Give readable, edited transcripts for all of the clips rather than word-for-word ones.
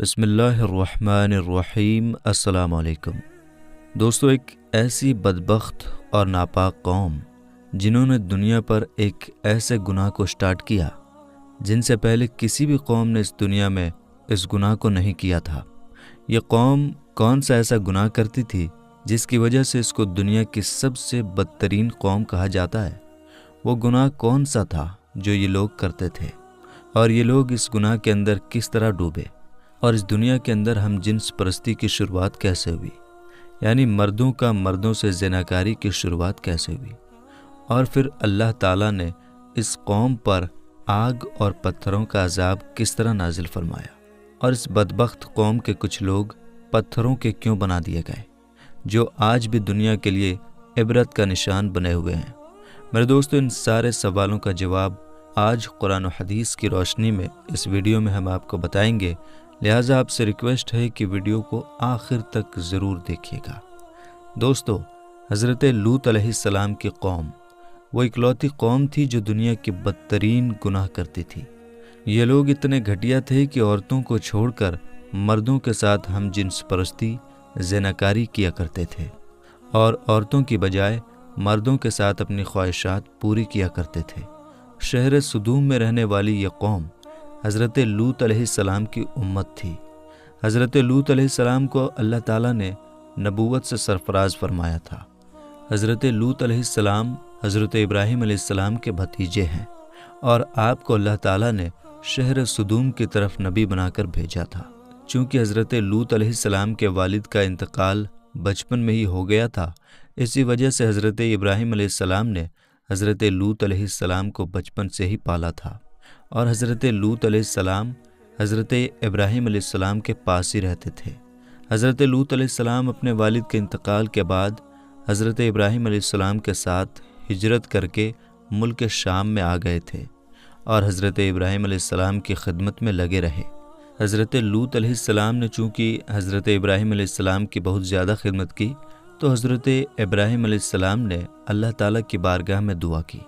بسم اللہ الرحمن الرحیم۔ السلام علیکم دوستو، ایک ایسی بدبخت اور ناپاک قوم جنہوں نے دنیا پر ایک ایسے گناہ کو سٹارٹ کیا جن سے پہلے کسی بھی قوم نے اس دنیا میں اس گناہ کو نہیں کیا تھا۔ یہ قوم کون سا ایسا گناہ کرتی تھی جس کی وجہ سے اس کو دنیا کی سب سے بدترین قوم کہا جاتا ہے؟ وہ گناہ کون سا تھا جو یہ لوگ کرتے تھے، اور یہ لوگ اس گناہ کے اندر کس طرح ڈوبے، اور اس دنیا کے اندر ہم جنس پرستی کی شروعات کیسے ہوئی، یعنی مردوں کا مردوں سے زناکاری کی شروعات کیسے ہوئی، اور پھر اللہ تعالیٰ نے اس قوم پر آگ اور پتھروں کا عذاب کس طرح نازل فرمایا، اور اس بدبخت قوم کے کچھ لوگ پتھروں کے کیوں بنا دیے گئے جو آج بھی دنیا کے لیے عبرت کا نشان بنے ہوئے ہیں۔ میرے دوستو، ان سارے سوالوں کا جواب آج قرآن و حدیث کی روشنی میں اس ویڈیو میں ہم آپ کو بتائیں گے، لہٰذا آپ سے ریکویسٹ ہے کہ ویڈیو کو آخر تک ضرور دیکھیے گا۔ دوستو، حضرت لوط علیہ السلام کی قوم وہ اکلوتی قوم تھی جو دنیا کی بدترین گناہ کرتی تھی۔ یہ لوگ اتنے گھٹیا تھے کہ عورتوں کو چھوڑ کر مردوں کے ساتھ ہم جنس پرستی، زناکاری کیا کرتے تھے، اور عورتوں کی بجائے مردوں کے ساتھ اپنی خواہشات پوری کیا کرتے تھے۔ شہر سدوم میں رہنے والی یہ قوم حضرت لوط علیہ السلام کی امت تھی۔ حضرت لوط علیہ السلام کو اللہ تعالیٰ نے نبوت سے سرفراز فرمایا تھا۔ حضرت لوط علیہ السلام حضرت ابراہیم علیہ السلام کے بھتیجے ہیں، اور آپ کو اللہ تعالیٰ نے شہر سدوم کی طرف نبی بنا کر بھیجا تھا۔ چونکہ حضرت لوط علیہ السلام کے والد کا انتقال بچپن میں ہی ہو گیا تھا، اسی وجہ سے حضرت ابراہیم علیہ السلام نے حضرت لوط علیہ السلام کو بچپن سے ہی پالا تھا، اور حضرت لوط علیہ السلام حضرت ابراہیم علیہ السلام کے پاس ہی رہتے تھے۔ حضرت لوط علیہ السلام اپنے والد کے انتقال کے بعد حضرت ابراہیم علیہ السلام کے ساتھ ہجرت کر کے ملک شام میں آ گئے تھے، اور حضرت ابراہیم علیہ السلام کی خدمت میں لگے رہے۔ حضرت لوط علیہ السلام نے چونکہ حضرت ابراہیم علیہ السلام کی بہت زیادہ خدمت کی، تو حضرت ابراہیم علیہ السلام نے اللہ تعالیٰ کی بارگاہ میں دعا کی،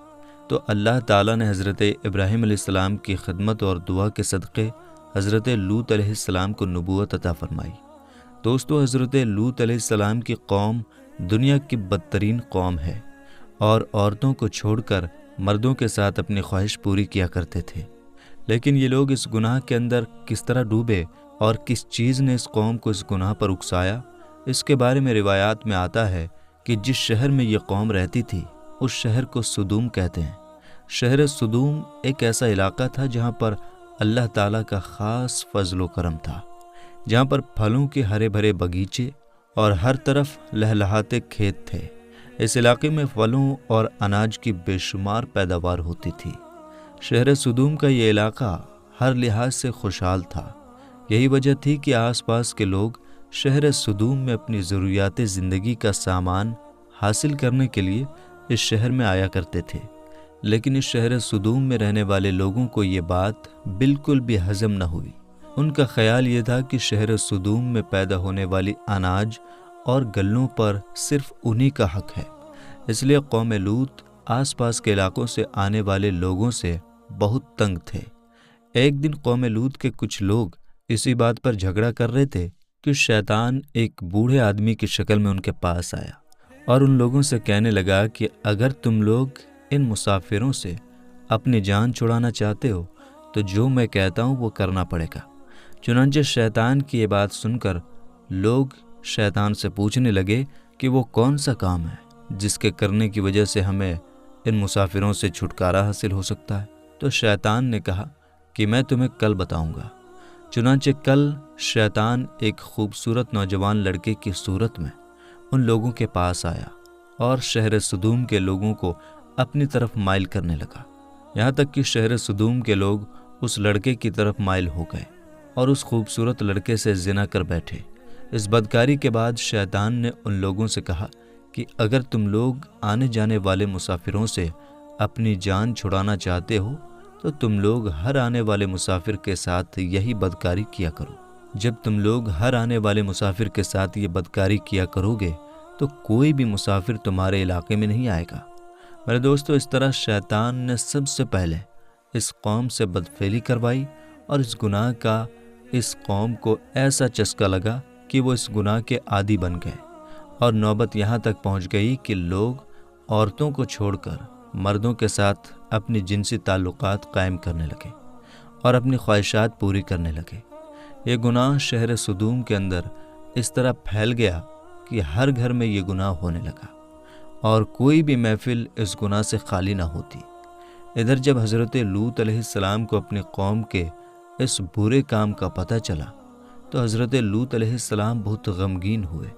تو اللہ تعالیٰ نے حضرت ابراہیم علیہ السلام کی خدمت اور دعا کے صدقے حضرت لوط علیہ السلام کو نبوت عطا فرمائی۔ دوستو، حضرت لوط علیہ السلام کی قوم دنیا کی بدترین قوم ہے، اور عورتوں کو چھوڑ کر مردوں کے ساتھ اپنی خواہش پوری کیا کرتے تھے۔ لیکن یہ لوگ اس گناہ کے اندر کس طرح ڈوبے، اور کس چیز نے اس قوم کو اس گناہ پر اکسایا، اس کے بارے میں روایات میں آتا ہے کہ جس شہر میں یہ قوم رہتی تھی اس شہر کو سدوم کہتے ہیں۔ شہر سدوم ایک ایسا علاقہ تھا جہاں پر اللہ تعالیٰ کا خاص فضل و کرم تھا، جہاں پر پھلوں کے ہرے بھرے باغیچے اور ہر طرف لہلہاتے کھیت تھے۔ اس علاقے میں پھلوں اور اناج کی بے شمار پیداوار ہوتی تھی۔ شہر سدوم کا یہ علاقہ ہر لحاظ سے خوشحال تھا۔ یہی وجہ تھی کہ آس پاس کے لوگ شہر سدوم میں اپنی ضروریات زندگی کا سامان حاصل کرنے کے لیے اس شہر میں آیا کرتے تھے۔ لیکن اس شہر سدوم میں رہنے والے لوگوں کو یہ بات بالکل بھی ہضم نہ ہوئی۔ ان کا خیال یہ تھا کہ شہر سدوم میں پیدا ہونے والی اناج اور گلوں پر صرف انہی کا حق ہے، اس لیے قوم لوط آس پاس کے علاقوں سے آنے والے لوگوں سے بہت تنگ تھے۔ ایک دن قوم لوط کے کچھ لوگ اسی بات پر جھگڑا کر رہے تھے کہ شیطان ایک بوڑھے آدمی کی شکل میں ان کے پاس آیا، اور ان لوگوں سے کہنے لگا کہ اگر تم لوگ ان مسافروں سے اپنی جان چھڑانا چاہتے ہو تو جو میں کہتا ہوں وہ کرنا پڑے گا۔ چنانچہ شیطان کی یہ بات سن کر لوگ شیطان سے پوچھنے لگے کہ وہ کون سا کام ہے جس کے کرنے کی وجہ سے ہمیں ان مسافروں سے چھٹکارا حاصل ہو سکتا ہے۔ تو شیطان نے کہا کہ میں تمہیں کل بتاؤں گا۔ چنانچہ کل شیطان ایک خوبصورت نوجوان لڑکے کی صورت میں ان لوگوں کے پاس آیا، اور شہر سدوم کے لوگوں کو اپنی طرف مائل کرنے لگا، یہاں تک کہ شہر سدوم کے لوگ اس لڑکے کی طرف مائل ہو گئے اور اس خوبصورت لڑکے سے زنا کر بیٹھے۔ اس بدکاری کے بعد شیطان نے ان لوگوں سے کہا کہ اگر تم لوگ آنے جانے والے مسافروں سے اپنی جان چھڑانا چاہتے ہو تو تم لوگ ہر آنے والے مسافر کے ساتھ یہی بدکاری کیا کرو۔ جب تم لوگ ہر آنے والے مسافر کے ساتھ یہ بدکاری کیا کرو گے تو کوئی بھی مسافر تمہارے علاقے میں نہیں آئے گا۔ میرے دوستو، اس طرح شیطان نے سب سے پہلے اس قوم سے بدفعلی کروائی، اور اس گناہ کا اس قوم کو ایسا چسکا لگا کہ وہ اس گناہ کے عادی بن گئے، اور نوبت یہاں تک پہنچ گئی کہ لوگ عورتوں کو چھوڑ کر مردوں کے ساتھ اپنی جنسی تعلقات قائم کرنے لگے اور اپنی خواہشات پوری کرنے لگے۔ یہ گناہ شہر سدوم کے اندر اس طرح پھیل گیا کہ ہر گھر میں یہ گناہ ہونے لگا، اور کوئی بھی محفل اس گناہ سے خالی نہ ہوتی۔ ادھر جب حضرت لوط علیہ السلام کو اپنی قوم کے اس برے کام کا پتہ چلا تو حضرت لوط علیہ السلام بہت غمگین ہوئے،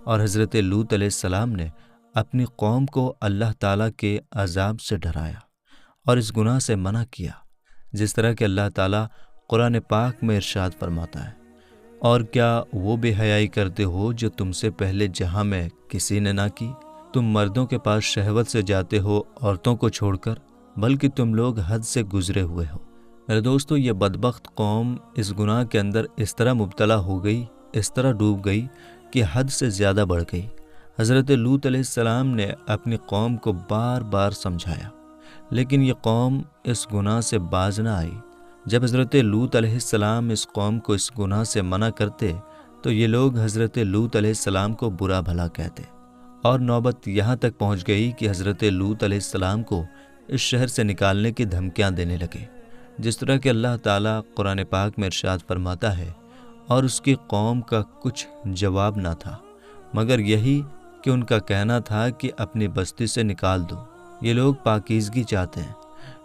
اور حضرت لوط علیہ السلام نے اپنی قوم کو اللہ تعالیٰ کے عذاب سے ڈرایا اور اس گناہ سے منع کیا، جس طرح کہ اللہ تعالیٰ قرآن پاک میں ارشاد فرماتا ہے، اور کیا وہ بے حیائی کرتے ہو جو تم سے پہلے جہاں میں کسی نے نہ کی؟ تم مردوں کے پاس شہوت سے جاتے ہو عورتوں کو چھوڑ کر، بلکہ تم لوگ حد سے گزرے ہوئے ہو۔ میرے دوستو، یہ بدبخت قوم اس گناہ کے اندر اس طرح مبتلا ہو گئی، اس طرح ڈوب گئی کہ حد سے زیادہ بڑھ گئی۔ حضرت لوط علیہ السلام نے اپنی قوم کو بار بار سمجھایا، لیکن یہ قوم اس گناہ سے باز نہ آئی۔ جب حضرت لوط علیہ السلام اس قوم کو اس گناہ سے منع کرتے تو یہ لوگ حضرت لوط علیہ السلام کو برا بھلا کہتے، اور نوبت یہاں تک پہنچ گئی کہ حضرت لوط علیہ السلام کو اس شہر سے نکالنے کی دھمکیاں دینے لگے، جس طرح کہ اللہ تعالیٰ قرآن پاک میں ارشاد فرماتا ہے، اور اس کی قوم کا کچھ جواب نہ تھا مگر یہی کہ ان کا کہنا تھا کہ اپنی بستی سے نکال دو، یہ لوگ پاکیزگی چاہتے ہیں۔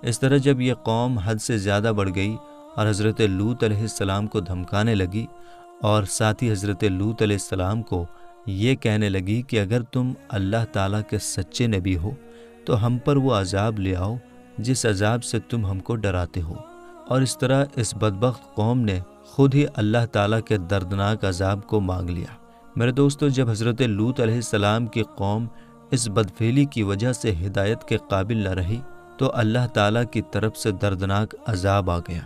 اس طرح جب یہ قوم حد سے زیادہ بڑھ گئی اور حضرت لوط علیہ السلام کو دھمکانے لگی، اور ساتھ ہی حضرت لوط علیہ السلام کو یہ کہنے لگی کہ اگر تم اللہ تعالیٰ کے سچے نبی ہو تو ہم پر وہ عذاب لے آؤ جس عذاب سے تم ہم کو ڈراتے ہو، اور اس طرح اس بدبخت قوم نے خود ہی اللہ تعالیٰ کے دردناک عذاب کو مانگ لیا۔ میرے دوستو، جب حضرت لوط علیہ السلام کی قوم اس بدفعلی کی وجہ سے ہدایت کے قابل نہ رہی تو اللہ تعالیٰ کی طرف سے دردناک عذاب آ گیا۔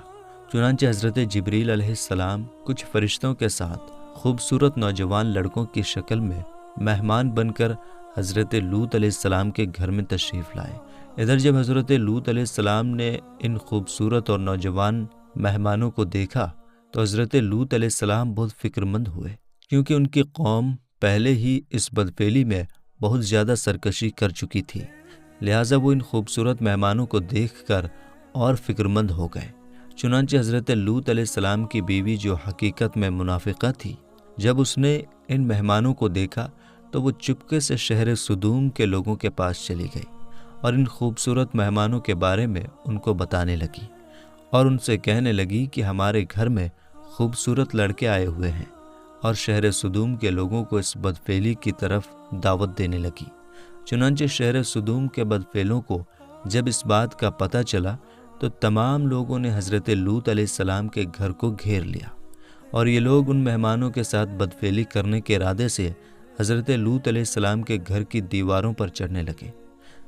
چنانچہ حضرت جبریل علیہ السلام کچھ فرشتوں کے ساتھ خوبصورت نوجوان لڑکوں کی شکل میں مہمان بن کر حضرت لوط علیہ السلام کے گھر میں تشریف لائے۔ ادھر جب حضرت لوط علیہ السلام نے ان خوبصورت اور نوجوان مہمانوں کو دیکھا تو حضرت لوط علیہ السلام بہت فکر مند ہوئے، کیونکہ ان کی قوم پہلے ہی اس بدفعلی میں بہت زیادہ سرکشی کر چکی تھی، لہٰذا وہ ان خوبصورت مہمانوں کو دیکھ کر اور فکر مند ہو گئے۔ چنانچہ حضرت لوط علیہ السلام کی بیوی، جو حقیقت میں منافقہ تھی، جب اس نے ان مہمانوں کو دیکھا تو وہ چپکے سے شہر سدوم کے لوگوں کے پاس چلی گئی اور ان خوبصورت مہمانوں کے بارے میں ان کو بتانے لگی، اور ان سے کہنے لگی کہ ہمارے گھر میں خوبصورت لڑکے آئے ہوئے ہیں، اور شہر سدوم کے لوگوں کو اس بدفعلی کی طرف دعوت دینے لگی۔ چنانچہ شہر سدوم کے بدفعلوں کو جب اس بات کا پتہ چلا تو تمام لوگوں نے حضرت لوط علیہ السلام کے گھر کو گھیر لیا، اور یہ لوگ ان مہمانوں کے ساتھ بدفعلی کرنے کے ارادے سے حضرت لوط علیہ السلام کے گھر کی دیواروں پر چڑھنے لگے۔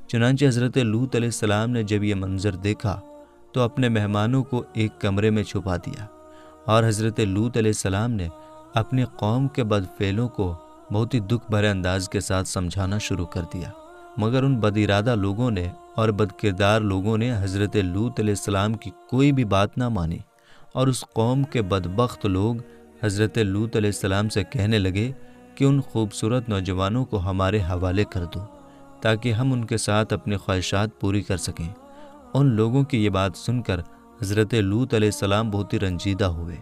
چنانچہ حضرت لوط علیہ السلام نے جب یہ منظر دیکھا تو اپنے مہمانوں کو ایک کمرے میں چھپا دیا، اور حضرت لوط علیہ السلام نے اپنی قوم کے بدفعلوں کو بہت ہی دکھ بھرے انداز کے ساتھ سمجھانا شروع کر دیا، مگر ان بد ارادہ لوگوں نے اور بد کردار لوگوں نے حضرت لوط علیہ السلام کی کوئی بھی بات نہ مانی، اور اس قوم کے بدبخت لوگ حضرت لوط علیہ السلام سے کہنے لگے کہ ان خوبصورت نوجوانوں کو ہمارے حوالے کر دو تاکہ ہم ان کے ساتھ اپنی خواہشات پوری کر سکیں۔ ان لوگوں کی یہ بات سن کر حضرت لوط علیہ السلام بہت ہی رنجیدہ ہوئے۔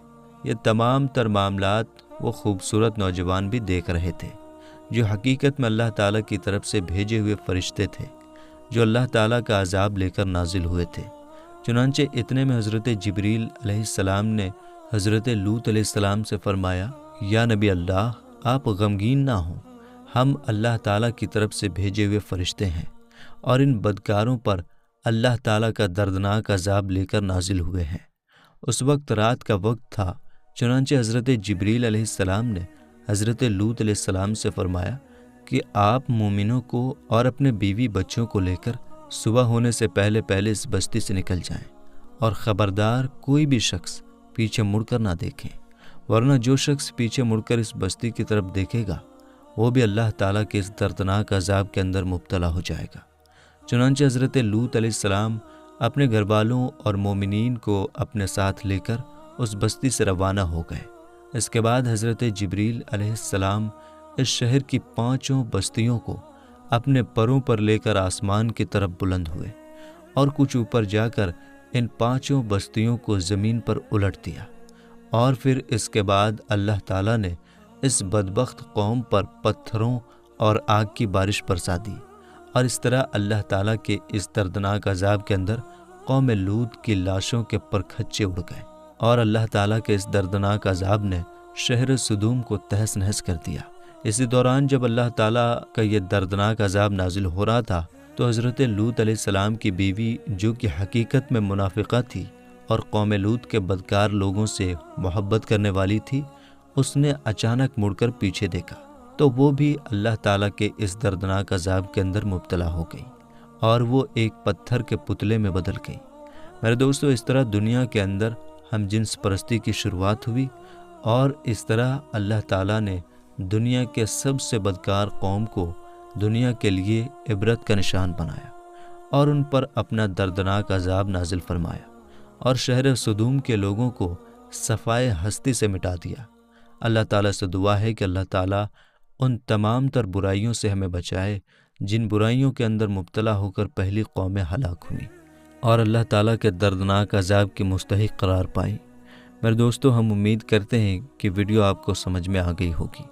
یہ تمام تر معاملات وہ خوبصورت نوجوان بھی دیکھ رہے تھے، جو حقیقت میں اللہ تعالیٰ کی طرف سے بھیجے ہوئے فرشتے تھے، جو اللہ تعالیٰ کا عذاب لے کر نازل ہوئے تھے۔ چنانچہ اتنے میں حضرت جبریل علیہ السلام نے حضرت لوط علیہ السلام سے فرمایا، یا نبی اللہ، آپ غمگین نہ ہوں، ہم اللہ تعالیٰ کی طرف سے بھیجے ہوئے فرشتے ہیں، اور ان بدکاروں پر اللہ تعالیٰ کا دردناک عذاب لے کر نازل ہوئے ہیں۔ اس وقت رات کا وقت تھا، چنانچہ حضرت جبریل علیہ السلام نے حضرت لوط علیہ السلام سے فرمایا کہ آپ مومنوں کو اور اپنے بیوی بچوں کو لے کر صبح ہونے سے پہلے پہلے اس بستی سے نکل جائیں، اور خبردار کوئی بھی شخص پیچھے مڑ کر نہ دیکھیں، ورنہ جو شخص پیچھے مڑ کر اس بستی کی طرف دیکھے گا وہ بھی اللہ تعالیٰ کے اس دردناک عذاب کے اندر مبتلا ہو جائے گا۔ چنانچہ حضرت لوط علیہ السلام اپنے گھر والوں اور مومنین کو اپنے ساتھ لے کر اس بستی سے روانہ ہو گئے۔ اس کے بعد حضرت جبریل علیہ السلام اس شہر کی 5 بستیوں کو اپنے پروں پر لے کر آسمان کی طرف بلند ہوئے اور کچھ اوپر جا کر ان 5 بستیوں کو زمین پر الٹ دیا، اور پھر اس کے بعد اللہ تعالیٰ نے اس بدبخت قوم پر پتھروں اور آگ کی بارش برسا دی، اور اس طرح اللہ تعالیٰ کے اس دردناک عذاب کے اندر قوم لوط کی لاشوں کے پرکھچے اڑ گئے، اور اللہ تعالیٰ کے اس دردناک عذاب نے شہر سدوم کو تہس نہس کر دیا۔ اسی دوران جب اللہ تعالیٰ کا یہ دردناک عذاب نازل ہو رہا تھا تو حضرت لوط علیہ السلام کی بیوی، جو کہ حقیقت میں منافقہ تھی اور قوم لوط کے بدکار لوگوں سے محبت کرنے والی تھی، اس نے اچانک مڑ کر پیچھے دیکھا تو وہ بھی اللہ تعالیٰ کے اس دردناک عذاب کے اندر مبتلا ہو گئی، اور وہ ایک پتھر کے پتلے میں بدل گئی۔ میرے دوستو، اس طرح دنیا کے اندر ہم جنس پرستی کی شروعات ہوئی، اور اس طرح اللہ تعالیٰ نے دنیا کے سب سے بدکار قوم کو دنیا کے لیے عبرت کا نشان بنایا، اور ان پر اپنا دردناک عذاب نازل فرمایا، اور شہر سدوم کے لوگوں کو صفائے ہستی سے مٹا دیا۔ اللہ تعالیٰ سے دعا ہے کہ اللہ تعالیٰ ان تمام تر برائیوں سے ہمیں بچائے جن برائیوں کے اندر مبتلا ہو کر پہلی قومیں ہلاک ہوئیں اور اللہ تعالیٰ کے دردناک عذاب کی مستحق قرار پائیں۔ میرے دوستو، ہم امید کرتے ہیں کہ ویڈیو آپ کو سمجھ میں آ گئی ہوگی۔